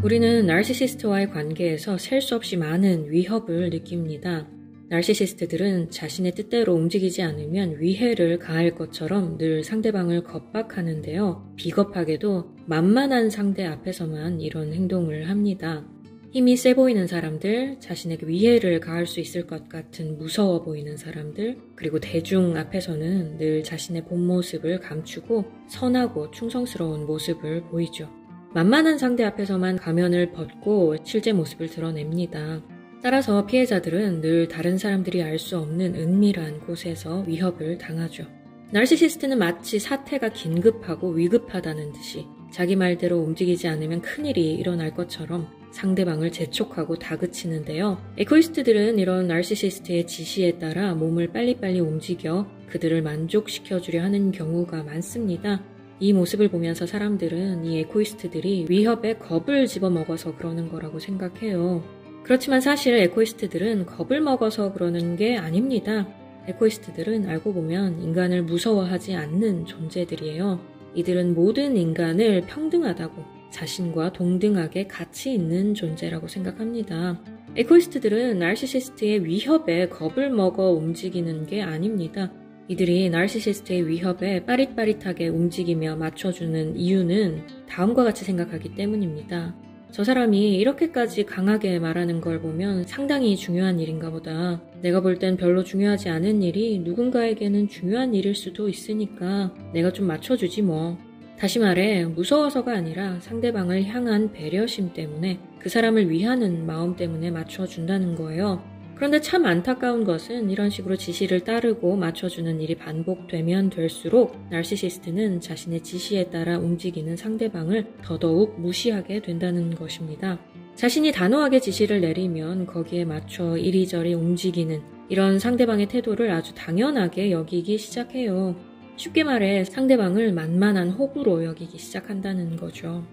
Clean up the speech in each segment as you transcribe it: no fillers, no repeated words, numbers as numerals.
우리는 나르시시스트와의 관계에서 셀 수 없이 많은 위협을 느낍니다. 나르시시스트들은 자신의 뜻대로 움직이지 않으면 위해를 가할 것처럼 늘 상대방을 겁박하는데요. 비겁하게도 만만한 상대 앞에서만 이런 행동을 합니다. 힘이 세 보이는 사람들, 자신에게 위해를 가할 수 있을 것 같은 무서워 보이는 사람들, 그리고 대중 앞에서는 늘 자신의 본 모습을 감추고 선하고 충성스러운 모습을 보이죠. 만만한 상대 앞에서만 가면을 벗고 실제 모습을 드러냅니다. 따라서 피해자들은 늘 다른 사람들이 알 수 없는 은밀한 곳에서 위협을 당하죠. 나르시시스트는 마치 사태가 긴급하고 위급하다는 듯이 자기 말대로 움직이지 않으면 큰일이 일어날 것처럼 상대방을 재촉하고 다그치는데요. 에고이스트들은 이런 나르시시스트의 지시에 따라 몸을 빨리빨리 움직여 그들을 만족시켜주려 하는 경우가 많습니다. 이 모습을 보면서 사람들은 이 에고이스트들이 위협에 겁을 집어먹어서 그러는 거라고 생각해요. 그렇지만 사실 에고이스트들은 겁을 먹어서 그러는 게 아닙니다. 에고이스트들은 알고 보면 인간을 무서워하지 않는 존재들이에요. 이들은 모든 인간을 평등하다고 자신과 동등하게 가치 있는 존재라고 생각합니다. 에고이스트들은 나르시시스트의 위협에 겁을 먹어 움직이는 게 아닙니다. 이들이 나르시시스트의 위협에 빠릿빠릿하게 움직이며 맞춰주는 이유는 다음과 같이 생각하기 때문입니다. 저 사람이 이렇게까지 강하게 말하는 걸 보면 상당히 중요한 일인가 보다. 내가 볼 땐 별로 중요하지 않은 일이 누군가에게는 중요한 일일 수도 있으니까 내가 좀 맞춰주지 뭐. 다시 말해 무서워서가 아니라 상대방을 향한 배려심 때문에 그 사람을 위하는 마음 때문에 맞춰준다는 거예요. 그런데 참 안타까운 것은 이런 식으로 지시를 따르고 맞춰주는 일이 반복되면 될수록 나르시시스트는 자신의 지시에 따라 움직이는 상대방을 더더욱 무시하게 된다는 것입니다. 자신이 단호하게 지시를 내리면 거기에 맞춰 이리저리 움직이는 이런 상대방의 태도를 아주 당연하게 여기기 시작해요. 쉽게 말해 상대방을 만만한 호구로 여기기 시작한다는 거죠.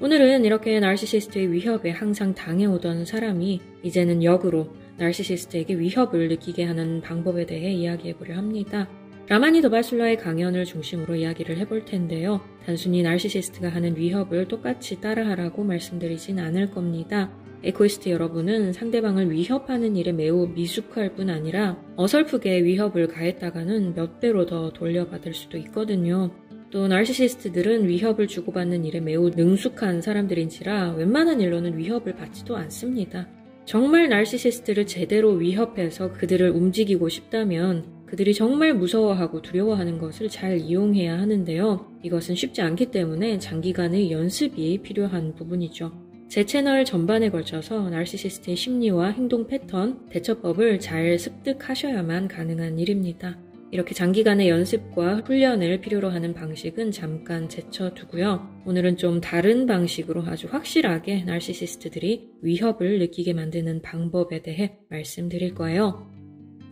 오늘은 이렇게 나르시시스트의 위협에 항상 당해오던 사람이 이제는 역으로 나르시시스트에게 위협을 느끼게 하는 방법에 대해 이야기해보려 합니다. 라마니 도바술라의 강연을 중심으로 이야기를 해볼 텐데요. 단순히 나르시시스트가 하는 위협을 똑같이 따라하라고 말씀드리진 않을 겁니다. 에고이스트 여러분은 상대방을 위협하는 일에 매우 미숙할 뿐 아니라 어설프게 위협을 가했다가는 몇 배로 더 돌려받을 수도 있거든요. 또 나르시시스트들은 위협을 주고받는 일에 매우 능숙한 사람들인지라 웬만한 일로는 위협을 받지도 않습니다. 정말 나르시시스트를 제대로 위협해서 그들을 움직이고 싶다면 그들이 정말 무서워하고 두려워하는 것을 잘 이용해야 하는데요. 이것은 쉽지 않기 때문에 장기간의 연습이 필요한 부분이죠. 제 채널 전반에 걸쳐서 나르시시스트의 심리와 행동 패턴, 대처법을 잘 습득하셔야만 가능한 일입니다. 이렇게 장기간의 연습과 훈련을 필요로 하는 방식은 잠깐 제쳐두고요. 오늘은 좀 다른 방식으로 아주 확실하게 나르시시스트들이 위협을 느끼게 만드는 방법에 대해 말씀드릴 거예요.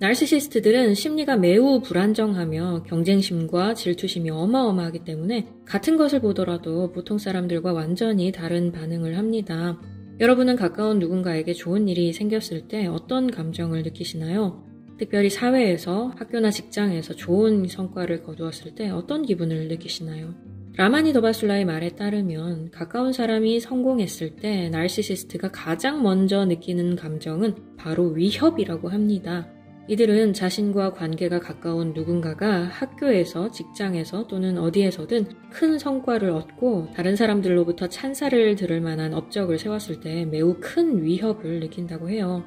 나르시시스트들은 심리가 매우 불안정하며 경쟁심과 질투심이 어마어마하기 때문에 같은 것을 보더라도 보통 사람들과 완전히 다른 반응을 합니다. 여러분은 가까운 누군가에게 좋은 일이 생겼을 때 어떤 감정을 느끼시나요? 특별히 사회에서, 학교나 직장에서 좋은 성과를 거두었을 때 어떤 기분을 느끼시나요? 라마니 도바술라의 말에 따르면 가까운 사람이 성공했을 때 나르시시스트가 가장 먼저 느끼는 감정은 바로 위협이라고 합니다. 이들은 자신과 관계가 가까운 누군가가 학교에서, 직장에서 또는 어디에서든 큰 성과를 얻고 다른 사람들로부터 찬사를 들을 만한 업적을 세웠을 때 매우 큰 위협을 느낀다고 해요.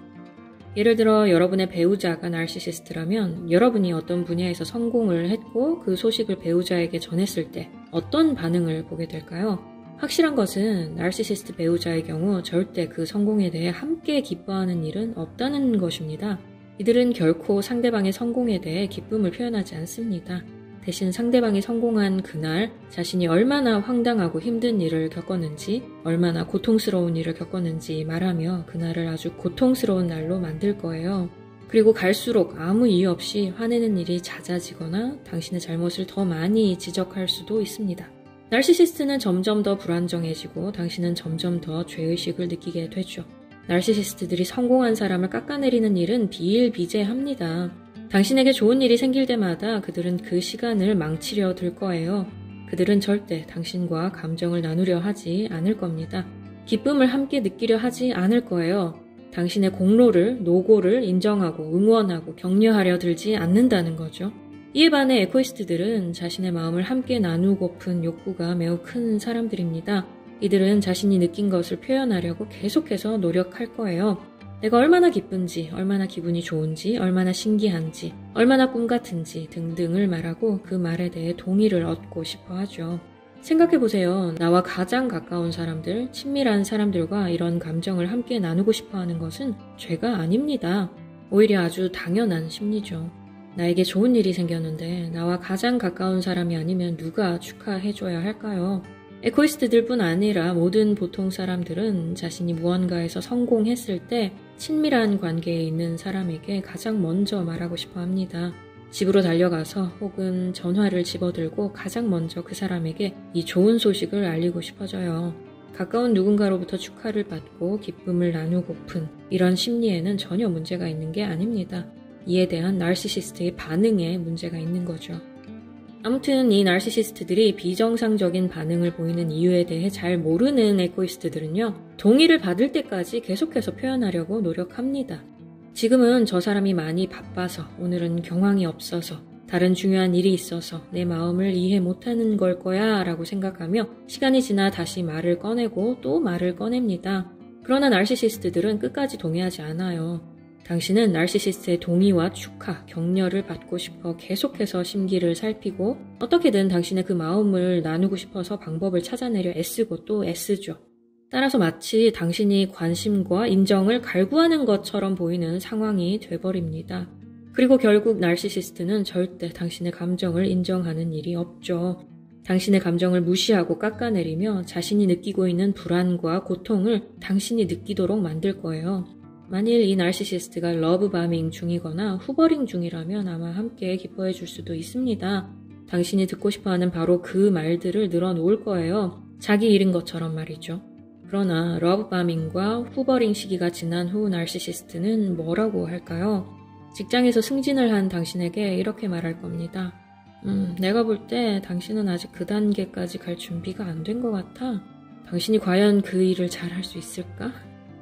예를 들어 여러분의 배우자가 나르시시스트라면 여러분이 어떤 분야에서 성공을 했고 그 소식을 배우자에게 전했을 때 어떤 반응을 보게 될까요? 확실한 것은 나르시시스트 배우자의 경우 절대 그 성공에 대해 함께 기뻐하는 일은 없다는 것입니다. 이들은 결코 상대방의 성공에 대해 기쁨을 표현하지 않습니다. 대신 상대방이 성공한 그날 자신이 얼마나 황당하고 힘든 일을 겪었는지, 얼마나 고통스러운 일을 겪었는지 말하며 그날을 아주 고통스러운 날로 만들 거예요. 그리고 갈수록 아무 이유 없이 화내는 일이 잦아지거나 당신의 잘못을 더 많이 지적할 수도 있습니다. 나르시시스트는 점점 더 불안정해지고 당신은 점점 더 죄의식을 느끼게 되죠. 나르시시스트들이 성공한 사람을 깎아내리는 일은 비일비재합니다. 당신에게 좋은 일이 생길 때마다 그들은 그 시간을 망치려 들 거예요. 그들은 절대 당신과 감정을 나누려 하지 않을 겁니다. 기쁨을 함께 느끼려 하지 않을 거예요. 당신의 공로를, 노고를 인정하고 응원하고 격려하려 들지 않는다는 거죠. 이에 반해 에코이스트들은 자신의 마음을 함께 나누고픈 욕구가 매우 큰 사람들입니다. 이들은 자신이 느낀 것을 표현하려고 계속해서 노력할 거예요. 내가 얼마나 기쁜지, 얼마나 기분이 좋은지, 얼마나 신기한지, 얼마나 꿈 같은지 등등을 말하고 그 말에 대해 동의를 얻고 싶어 하죠. 생각해보세요. 나와 가장 가까운 사람들, 친밀한 사람들과 이런 감정을 함께 나누고 싶어 하는 것은 죄가 아닙니다. 오히려 아주 당연한 심리죠. 나에게 좋은 일이 생겼는데 나와 가장 가까운 사람이 아니면 누가 축하해줘야 할까요? 에코이스트들뿐 아니라 모든 보통 사람들은 자신이 무언가에서 성공했을 때 친밀한 관계에 있는 사람에게 가장 먼저 말하고 싶어 합니다. 집으로 달려가서 혹은 전화를 집어들고 가장 먼저 그 사람에게 이 좋은 소식을 알리고 싶어져요. 가까운 누군가로부터 축하를 받고 기쁨을 나누고픈 이런 심리에는 전혀 문제가 있는 게 아닙니다. 이에 대한 나르시시스트의 반응에 문제가 있는 거죠. 아무튼 이 나르시시스트들이 비정상적인 반응을 보이는 이유에 대해 잘 모르는 에코이스트들은요, 동의를 받을 때까지 계속해서 표현하려고 노력합니다. 지금은 저 사람이 많이 바빠서, 오늘은 경황이 없어서, 다른 중요한 일이 있어서 내 마음을 이해 못하는 걸 거야 라고 생각하며 시간이 지나 다시 말을 꺼내고 또 말을 꺼냅니다. 그러나 나르시시스트들은 끝까지 동의하지 않아요. 당신은 나르시시스트의 동의와 축하, 격려를 받고 싶어 계속해서 심기를 살피고 어떻게든 당신의 그 마음을 나누고 싶어서 방법을 찾아내려 애쓰고 또 애쓰죠. 따라서 마치 당신이 관심과 인정을 갈구하는 것처럼 보이는 상황이 돼버립니다. 그리고 결국 나르시시스트는 절대 당신의 감정을 인정하는 일이 없죠. 당신의 감정을 무시하고 깎아내리며 자신이 느끼고 있는 불안과 고통을 당신이 느끼도록 만들 거예요. 만일 이 나르시시스트가 러브바밍 중이거나 후버링 중이라면 아마 함께 기뻐해 줄 수도 있습니다. 당신이 듣고 싶어하는 바로 그 말들을 늘어놓을 거예요. 자기 일인 것처럼 말이죠. 그러나 러브바밍과 후버링 시기가 지난 후 나르시시스트는 뭐라고 할까요? 직장에서 승진을 한 당신에게 이렇게 말할 겁니다. 내가 볼 때 당신은 아직 그 단계까지 갈 준비가 안 된 것 같아. 당신이 과연 그 일을 잘 할 수 있을까?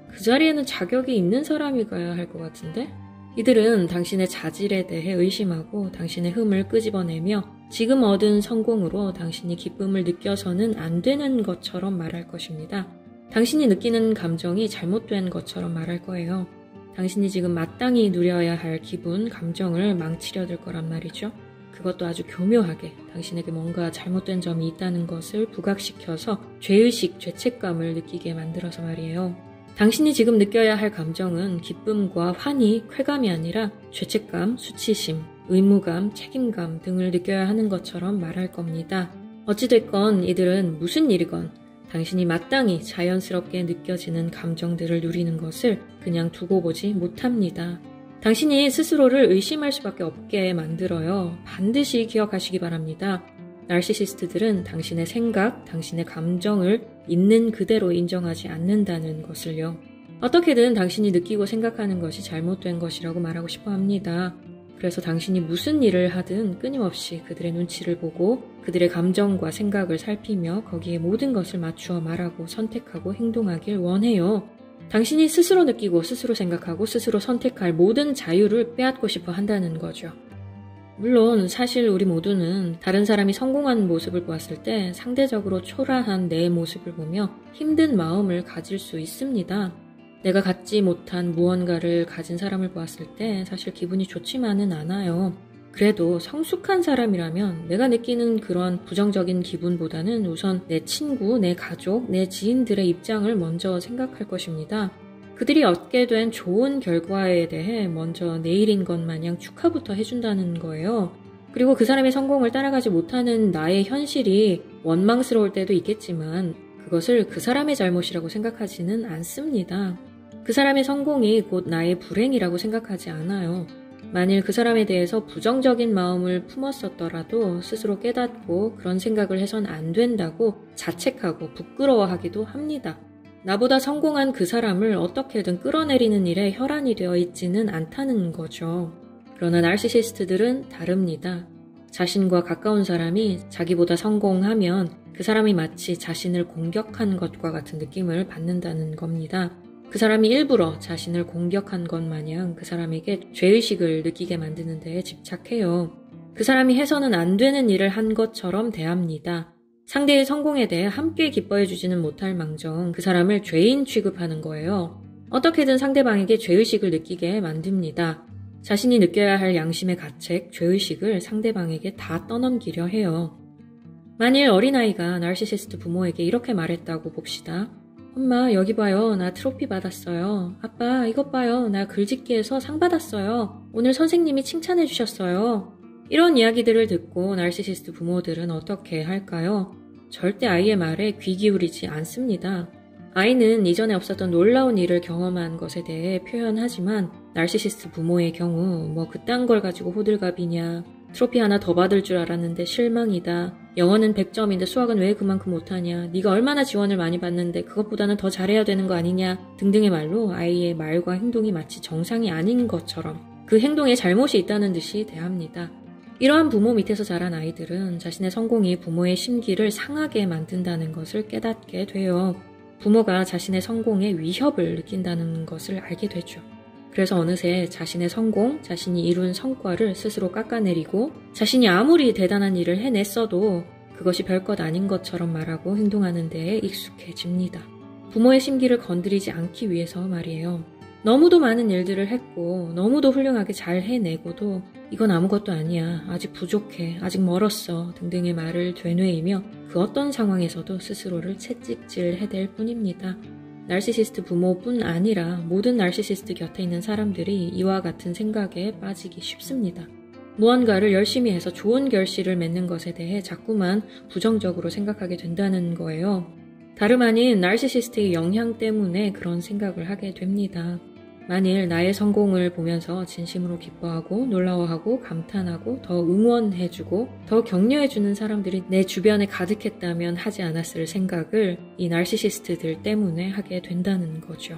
그 자리에는 자격이 있는 사람이 가야 할 것 같은데? 이들은 당신의 자질에 대해 의심하고 당신의 흠을 끄집어내며 지금 얻은 성공으로 당신이 기쁨을 느껴서는 안 되는 것처럼 말할 것입니다. 당신이 느끼는 감정이 잘못된 것처럼 말할 거예요. 당신이 지금 마땅히 누려야 할 기분, 감정을 망치려 들 거란 말이죠. 그것도 아주 교묘하게 당신에게 뭔가 잘못된 점이 있다는 것을 부각시켜서 죄의식, 죄책감을 느끼게 만들어서 말이에요. 당신이 지금 느껴야 할 감정은 기쁨과 환희, 쾌감이 아니라 죄책감, 수치심, 의무감, 책임감 등을 느껴야 하는 것처럼 말할 겁니다. 어찌됐건 이들은 무슨 일이건 당신이 마땅히 자연스럽게 느껴지는 감정들을 누리는 것을 그냥 두고 보지 못합니다. 당신이 스스로를 의심할 수밖에 없게 만들어요. 반드시 기억하시기 바랍니다. 나르시시스트들은 당신의 생각, 당신의 감정을 있는 그대로 인정하지 않는다는 것을요. 어떻게든 당신이 느끼고 생각하는 것이 잘못된 것이라고 말하고 싶어 합니다. 그래서 당신이 무슨 일을 하든 끊임없이 그들의 눈치를 보고 그들의 감정과 생각을 살피며 거기에 모든 것을 맞추어 말하고 선택하고 행동하길 원해요. 당신이 스스로 느끼고 스스로 생각하고 스스로 선택할 모든 자유를 빼앗고 싶어 한다는 거죠. 물론 사실 우리 모두는 다른 사람이 성공한 모습을 보았을 때 상대적으로 초라한 내 모습을 보며 힘든 마음을 가질 수 있습니다. 내가 갖지 못한 무언가를 가진 사람을 보았을 때 사실 기분이 좋지만은 않아요. 그래도 성숙한 사람이라면 내가 느끼는 그런 부정적인 기분보다는 우선 내 친구, 내 가족, 내 지인들의 입장을 먼저 생각할 것입니다. 그들이 얻게 된 좋은 결과에 대해 먼저 내일인 것 마냥 축하부터 해준다는 거예요. 그리고 그 사람의 성공을 따라가지 못하는 나의 현실이 원망스러울 때도 있겠지만 그것을 그 사람의 잘못이라고 생각하지는 않습니다. 그 사람의 성공이 곧 나의 불행이라고 생각하지 않아요. 만일 그 사람에 대해서 부정적인 마음을 품었었더라도 스스로 깨닫고 그런 생각을 해선 안 된다고 자책하고 부끄러워하기도 합니다. 나보다 성공한 그 사람을 어떻게든 끌어내리는 일에 혈안이 되어 있지는 않다는 거죠. 그러나 나르시시스트들은 다릅니다. 자신과 가까운 사람이 자기보다 성공하면 그 사람이 마치 자신을 공격한 것과 같은 느낌을 받는다는 겁니다. 그 사람이 일부러 자신을 공격한 것 마냥 그 사람에게 죄의식을 느끼게 만드는 데에 집착해요. 그 사람이 해서는 안 되는 일을 한 것처럼 대합니다. 상대의 성공에 대해 함께 기뻐해주지는 못할 망정 그 사람을 죄인 취급하는 거예요. 어떻게든 상대방에게 죄의식을 느끼게 만듭니다. 자신이 느껴야 할 양심의 가책, 죄의식을 상대방에게 다 떠넘기려 해요. 만일 어린아이가 나르시시스트 부모에게 이렇게 말했다고 봅시다. 엄마, 여기 봐요. 나 트로피 받았어요. 아빠, 이것 봐요. 나 글짓기에서 상 받았어요. 오늘 선생님이 칭찬해 주셨어요. 이런 이야기들을 듣고 나르시시스트 부모들은 어떻게 할까요? 절대 아이의 말에 귀 기울이지 않습니다. 아이는 이전에 없었던 놀라운 일을 경험한 것에 대해 표현하지만 나르시시스트 부모의 경우 뭐 그딴 걸 가지고 호들갑이냐, 트로피 하나 더 받을 줄 알았는데 실망이다, 영어는 100점인데 수학은 왜 그만큼 못하냐, 네가 얼마나 지원을 많이 받는데 그것보다는 더 잘해야 되는 거 아니냐 등등의 말로 아이의 말과 행동이 마치 정상이 아닌 것처럼 그 행동에 잘못이 있다는 듯이 대합니다. 이러한 부모 밑에서 자란 아이들은 자신의 성공이 부모의 심기를 상하게 만든다는 것을 깨닫게 돼요. 부모가 자신의 성공에 위협을 느낀다는 것을 알게 되죠. 그래서 어느새 자신의 성공, 자신이 이룬 성과를 스스로 깎아내리고 자신이 아무리 대단한 일을 해냈어도 그것이 별것 아닌 것처럼 말하고 행동하는 데에 익숙해집니다. 부모의 심기를 건드리지 않기 위해서 말이에요. 너무도 많은 일들을 했고 너무도 훌륭하게 잘 해내고도 이건 아무것도 아니야, 아직 부족해, 아직 멀었어 등등의 말을 되뇌이며 그 어떤 상황에서도 스스로를 채찍질해댈 뿐입니다. 나르시시스트 부모뿐 아니라 모든 나르시시스트 곁에 있는 사람들이 이와 같은 생각에 빠지기 쉽습니다. 무언가를 열심히 해서 좋은 결실을 맺는 것에 대해 자꾸만 부정적으로 생각하게 된다는 거예요. 다름 아닌 나르시시스트의 영향 때문에 그런 생각을 하게 됩니다. 만일 나의 성공을 보면서 진심으로 기뻐하고 놀라워하고 감탄하고 더 응원해주고 더 격려해주는 사람들이 내 주변에 가득했다면 하지 않았을 생각을 이 나르시시스트들 때문에 하게 된다는 거죠.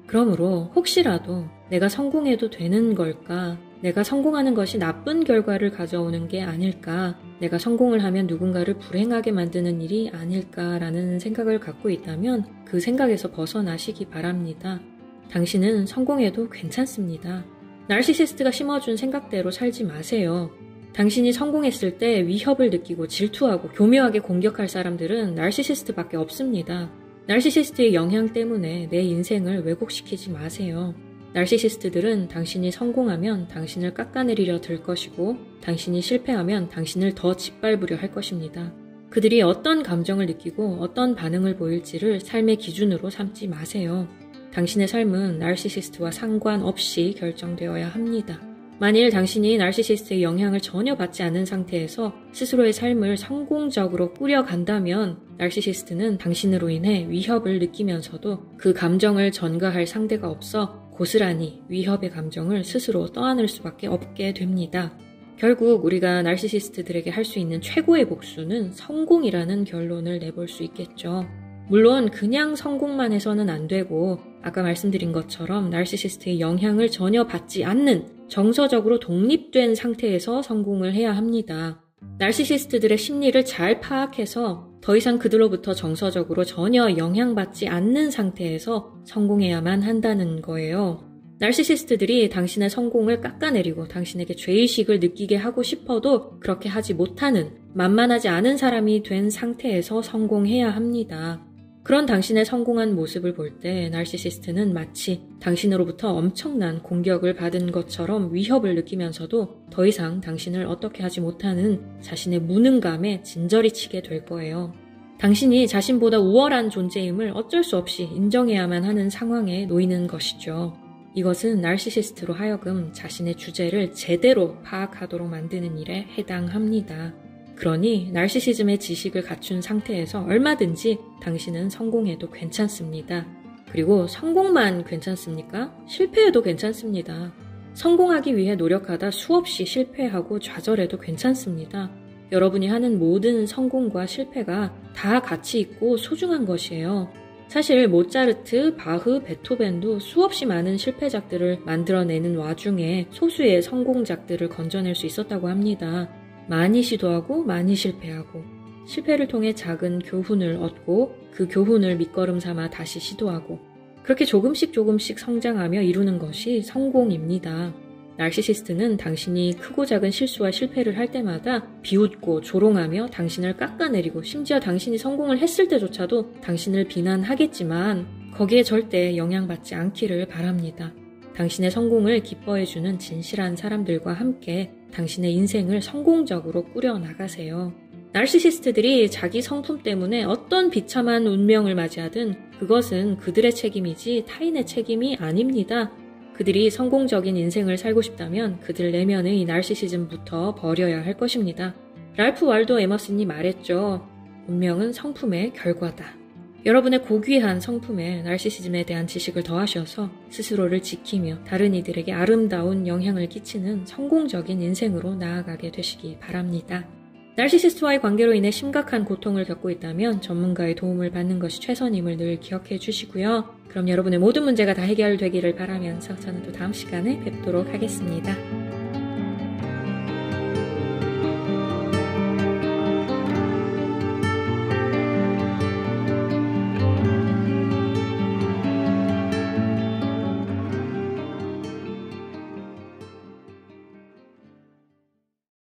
그러므로 혹시라도 내가 성공해도 되는 걸까? 내가 성공하는 것이 나쁜 결과를 가져오는 게 아닐까? 내가 성공을 하면 누군가를 불행하게 만드는 일이 아닐까라는 생각을 갖고 있다면 그 생각에서 벗어나시기 바랍니다. 당신은 성공해도 괜찮습니다. 나르시시스트가 심어준 생각대로 살지 마세요. 당신이 성공했을 때 위협을 느끼고 질투하고 교묘하게 공격할 사람들은 나르시시스트밖에 없습니다. 나르시시스트의 영향 때문에 내 인생을 왜곡시키지 마세요. 나르시시스트들은 당신이 성공하면 당신을 깎아내리려 들 것이고 당신이 실패하면 당신을 더 짓밟으려 할 것입니다. 그들이 어떤 감정을 느끼고 어떤 반응을 보일지를 삶의 기준으로 삼지 마세요. 당신의 삶은 나르시시스트와 상관없이 결정되어야 합니다. 만일 당신이 나르시시스트의 영향을 전혀 받지 않는 상태에서 스스로의 삶을 성공적으로 꾸려간다면 나르시시스트는 당신으로 인해 위협을 느끼면서도 그 감정을 전가할 상대가 없어 고스란히 위협의 감정을 스스로 떠안을 수밖에 없게 됩니다. 결국 우리가 나르시시스트들에게 할 수 있는 최고의 복수는 성공이라는 결론을 내볼 수 있겠죠. 물론 그냥 성공만 해서는 안 되고 아까 말씀드린 것처럼 나르시시스트의 영향을 전혀 받지 않는 정서적으로 독립된 상태에서 성공을 해야 합니다. 나르시시스트들의 심리를 잘 파악해서 더 이상 그들로부터 정서적으로 전혀 영향받지 않는 상태에서 성공해야만 한다는 거예요. 나르시시스트들이 당신의 성공을 깎아내리고 당신에게 죄의식을 느끼게 하고 싶어도 그렇게 하지 못하는 만만하지 않은 사람이 된 상태에서 성공해야 합니다. 그런 당신의 성공한 모습을 볼 때 나르시시스트는 마치 당신으로부터 엄청난 공격을 받은 것처럼 위협을 느끼면서도 더 이상 당신을 어떻게 하지 못하는 자신의 무능감에 진저리 치게 될 거예요. 당신이 자신보다 우월한 존재임을 어쩔 수 없이 인정해야만 하는 상황에 놓이는 것이죠. 이것은 나르시시스트로 하여금 자신의 주제를 제대로 파악하도록 만드는 일에 해당합니다. 그러니 나르시시즘의 지식을 갖춘 상태에서 얼마든지 당신은 성공해도 괜찮습니다. 그리고 성공만 괜찮습니까? 실패해도 괜찮습니다. 성공하기 위해 노력하다 수없이 실패하고 좌절해도 괜찮습니다. 여러분이 하는 모든 성공과 실패가 다 가치 있고 소중한 것이에요. 사실 모차르트, 바흐, 베토벤도 수없이 많은 실패작들을 만들어내는 와중에 소수의 성공작들을 건져낼 수 있었다고 합니다. 많이 시도하고 많이 실패하고 실패를 통해 작은 교훈을 얻고 그 교훈을 밑거름 삼아 다시 시도하고 그렇게 조금씩 성장하며 이루는 것이 성공입니다. 나르시시스트는 당신이 크고 작은 실수와 실패를 할 때마다 비웃고 조롱하며 당신을 깎아내리고 심지어 당신이 성공을 했을 때조차도 당신을 비난하겠지만 거기에 절대 영향받지 않기를 바랍니다. 당신의 성공을 기뻐해주는 진실한 사람들과 함께 당신의 인생을 성공적으로 꾸려나가세요. 나르시시스트들이 자기 성품 때문에 어떤 비참한 운명을 맞이하든 그것은 그들의 책임이지 타인의 책임이 아닙니다. 그들이 성공적인 인생을 살고 싶다면 그들 내면의 나르시시즘부터 버려야 할 것입니다. 랄프 월도 에머슨이 말했죠. 운명은 성품의 결과다. 여러분의 고귀한 성품에 나르시시즘에 대한 지식을 더하셔서 스스로를 지키며 다른 이들에게 아름다운 영향을 끼치는 성공적인 인생으로 나아가게 되시기 바랍니다. 나르시시스트와의 관계로 인해 심각한 고통을 겪고 있다면 전문가의 도움을 받는 것이 최선임을 늘 기억해 주시고요. 그럼 여러분의 모든 문제가 다 해결되기를 바라면서 저는 또 다음 시간에 뵙도록 하겠습니다.